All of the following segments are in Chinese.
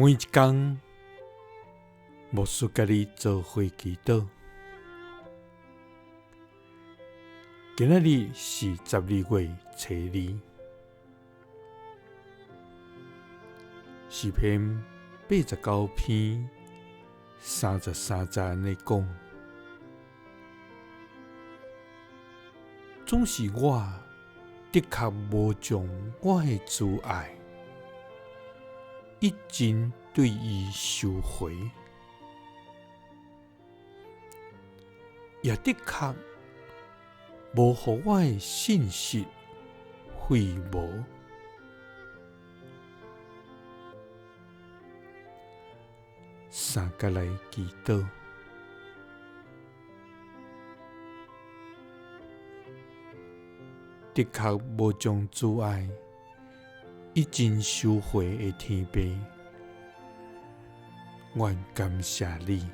每一天，牧师甲你做伙祈祷。今仔日是12月初2，诗篇89篇33节安尼讲：总是我的确无将我的挚爱一真对伊收回，也的确无互我的信息废无。三甲来祈祷，的确无将挚爱一真收回的天父，愿感谢你，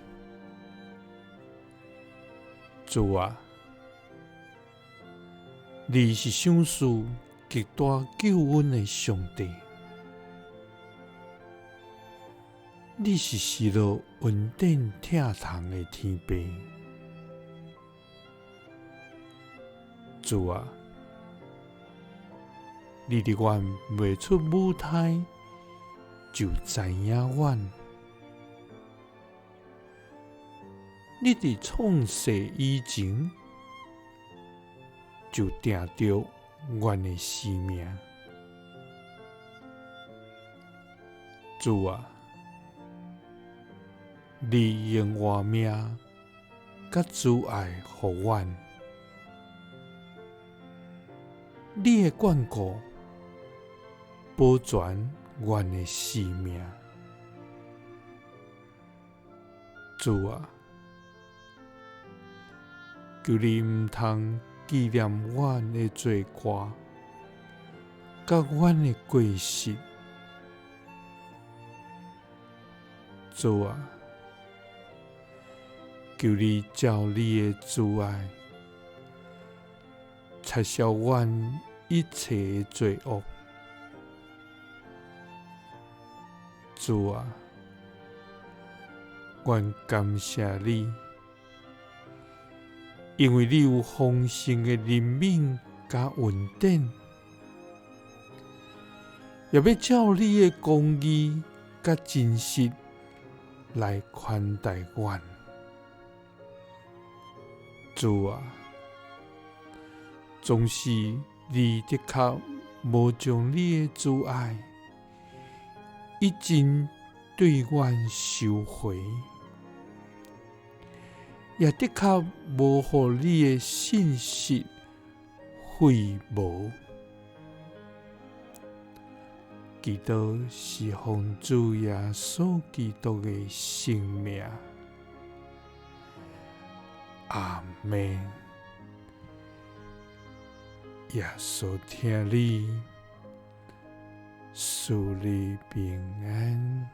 主啊！你是赏赐极大救恩的上帝，你是赐落恩典疼痛的天父，主啊！你伫阮未出母胎就知影阮，你伫创世以前就定着阮的生命，主啊！你用活命甲挚爱互阮，你的眷顾保全阮的生命，主啊！求你毋通纪念阮的罪过，甲阮的过失，主啊！求你照你的慈爱，撤销阮一切的罪恶，主啊！愿感谢你，因为你有丰盛的怜悯甲恩典，也要照你的公义甲真实来款待阮。主啊！总是你的确无将你的挚爱一真对阮收回，也的确无互你的信息废无。祈祷是奉主耶稣基督的圣名。阿们。耶稣听你，赐你平安。